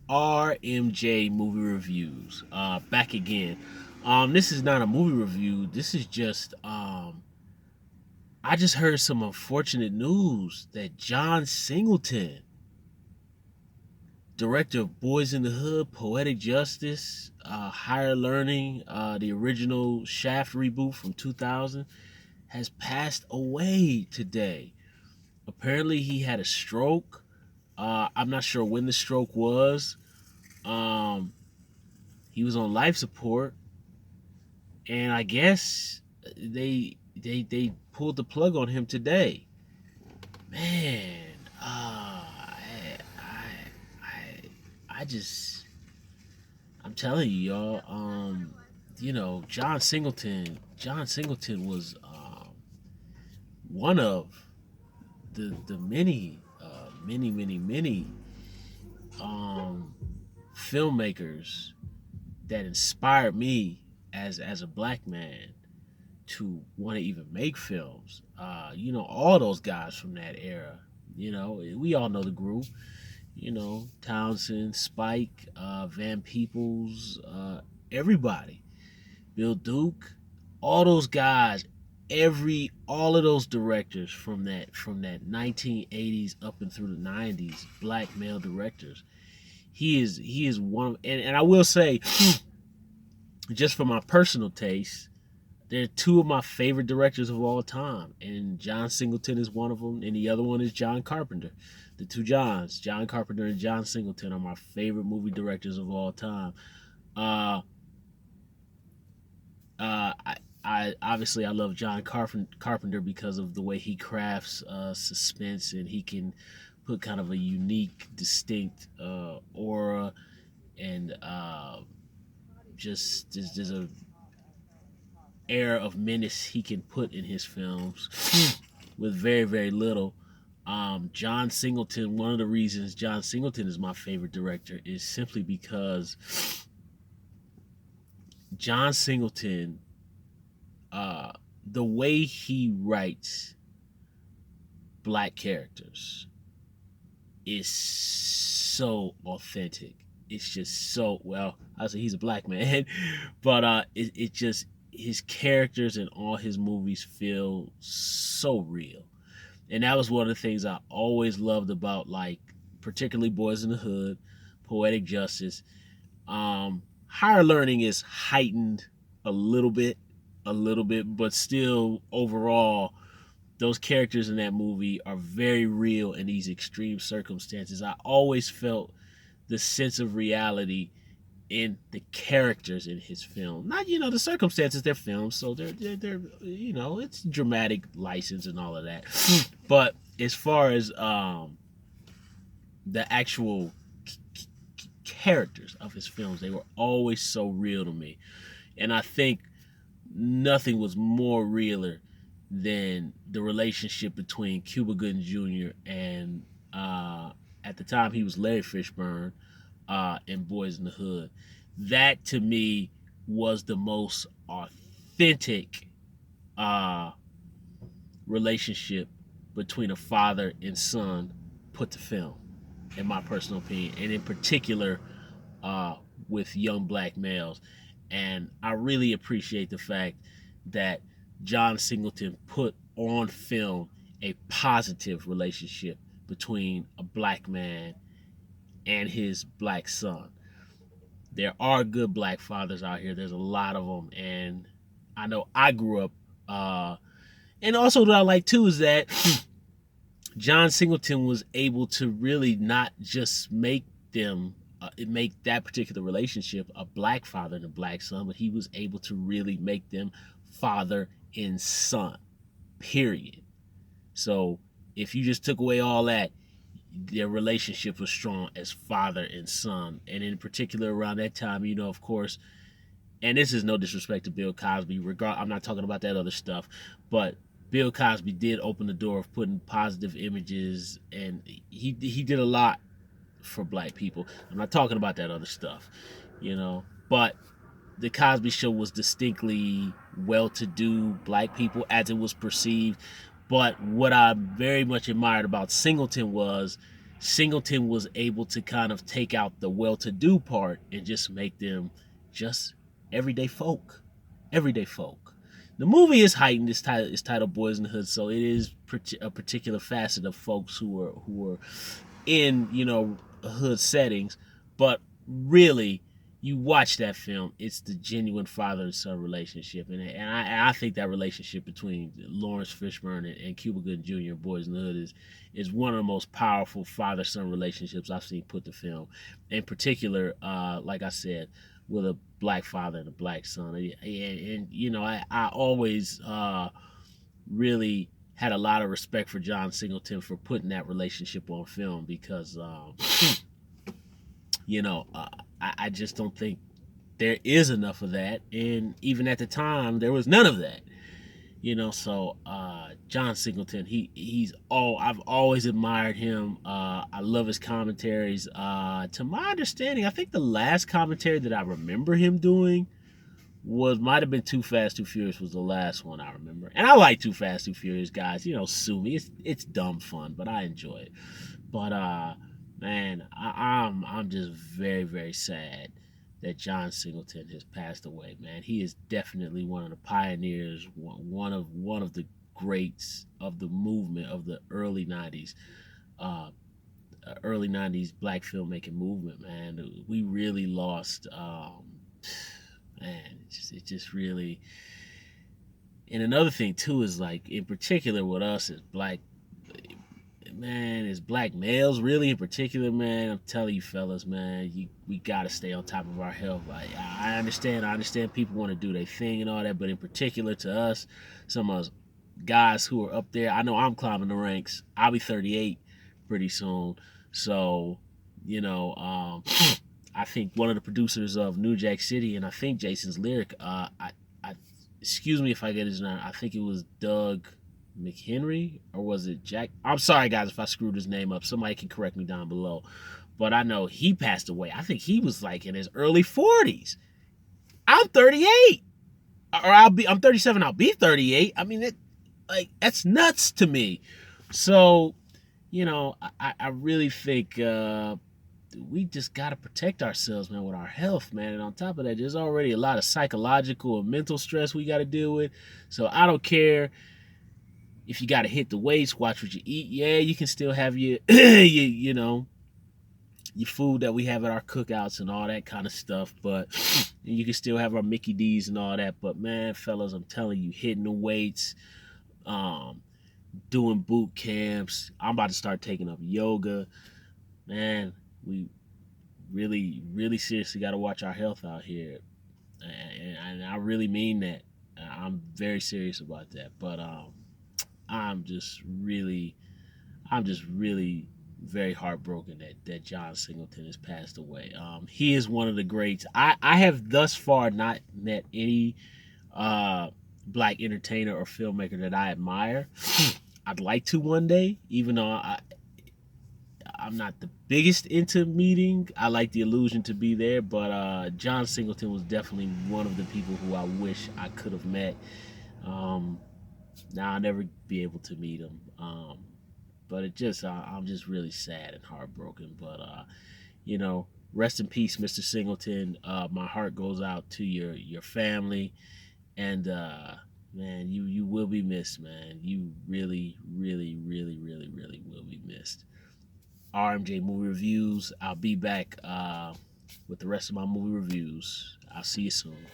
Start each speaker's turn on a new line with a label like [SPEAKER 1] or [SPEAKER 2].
[SPEAKER 1] RMJ Movie Reviews. Back again. This is not a movie review. This is just I just heard some unfortunate news that John Singleton, director of Boys in the Hood, Poetic Justice, Higher Learning, the original Shaft reboot from 2000, has passed away today. Apparently, he had a stroke. I'm not sure when the stroke was. Um, he was on life support, and I guess they pulled the plug on him today. Man, I just I'm telling you, y'all. John Singleton was one of the many um, filmmakers that inspired me as a black man to want to even make films. All those guys from that era. We all know the group. Townsend, Spike, Van Peebles, everybody, Bill Duke, all those guys, all of those directors from that 1980s up and through the 90s, black male directors. He is one of, and I will say, just for my personal taste, they're two of my favorite directors of all time, and John Singleton is one of them, and the other one is John Carpenter. The two Johns, John Carpenter and John Singleton, are my favorite movie directors of all time. Uh, I obviously I love John Carpenter because of the way he crafts suspense, and he can put kind of a unique, distinct aura, and just there's a air of menace he can put in his films with very, very little. John Singleton, one of the reasons John Singleton is my favorite director is simply because John Singleton, the way he writes black characters is so authentic. It's just so, well, I say he's a black man, but it just, his characters in all his movies feel so real. And that was one of the things I always loved about, like, particularly Boys in the Hood, Poetic Justice. Higher Learning is heightened a little bit, but still overall, those characters in that movie are very real in these extreme circumstances. I always felt the sense of reality in the characters in his film. Not, the circumstances, they're films, so they're it's dramatic license and all of that. But as far as the actual characters of his films, they were always so real to me. And I think nothing was more realer than the relationship between Cuba Gooding Jr. and at the time he was Larry Fishburne in Boys in the Hood. That to me was the most authentic relationship between a father and son put to film, in my personal opinion, and in particular with young black males. And I really appreciate the fact that John Singleton put on film a positive relationship between a black man and his black son. There are good black fathers out here. There's a lot of them, and I know I grew up. And also, what I like too is that John Singleton was able to really not just make that particular relationship a black father and a black son, but he was able to really make them father and son. Period. So if you just took away all that, their relationship was strong as father and son. And in particular, around that time, of course, and this is no disrespect to Bill Cosby. I'm not talking about that other stuff, but Bill Cosby did open the door of putting positive images, and he did a lot for black people. I'm not talking about that other stuff, But the Cosby Show was distinctly well-to-do black people as it was perceived. But what I very much admired about Singleton was Singleton was able to kind of take out the well-to-do part and just make them just everyday folk, everyday folk. The movie is heightened. It's titled Boys in the Hood, so it is a particular facet of folks who are in hood settings, but really you watch that film, it's the genuine father and son relationship, and I think that relationship between Lawrence Fishburne and Cuba Gooding Jr. in Boys in the Hood is one of the most powerful father son relationships I've seen put to film. In particular, like I said, with a black father and a black son, and I always really had a lot of respect for John Singleton for putting that relationship on film because, I just don't think there is enough of that. And even at the time, there was none of that. So John Singleton, I've always admired him. I love his commentaries. To my understanding, I think the last commentary that I remember him doing might have been Too Fast Too Furious was the last one I remember, and I like Too Fast Too Furious, guys. Sue me. It's dumb fun, but I enjoy it. But man, I'm just very very sad that John Singleton has passed away. Man, he is definitely one of the pioneers, one of the greats of the movement of the uh, early '90s black filmmaking movement. Man, we really lost. Man, it just really. And another thing too is like, in particular with us as black, man, as black males, really in particular, man, I'm telling you, fellas, man, we gotta stay on top of our health. I understand people want to do their thing and all that, but in particular to us, some of us guys who are up there, I know I'm climbing the ranks. I'll be 38 pretty soon, so you know, I think one of the producers of New Jack City, and I think Jason's Lyric, I excuse me if I get his name. I think it was Doug McHenry, or was it Jack? I'm sorry, guys, if I screwed his name up. Somebody can correct me down below. But I know he passed away. I think he was like in his early 40s. I'm 38, or I'm 37. I'll be 38. I mean, that's nuts to me. So, I really think we just got to protect ourselves, man, with our health, man. And on top of that, there's already a lot of psychological and mental stress we got to deal with. So I don't care if you got to hit the weights, watch what you eat. Yeah, you can still have your, your food that we have at our cookouts and all that kind of stuff. But you can still have our Mickey D's and all that. But man, fellas, I'm telling you, hitting the weights, um, doing boot camps. I'm about to start taking up yoga. Man, we really, really seriously got to watch our health out here, and I really mean that. I'm very serious about that. But I'm just really, I'm just really very heartbroken that John Singleton has passed away. He is one of the greats. I have thus far not met any black entertainer or filmmaker that I admire. I'd like to one day, even though I'm not the biggest into meeting. I like the illusion to be there, but John Singleton was definitely one of the people who I wish I could have met. Um, Now I'll never be able to meet him, but I'm just really sad and heartbroken. But rest in peace, Mr. Singleton. My heart goes out to your family, and man, you will be missed, man. You really, really, really, really, really will be missed. RMJ Movie Reviews. I'll be back with the rest of my movie reviews. I'll see you soon.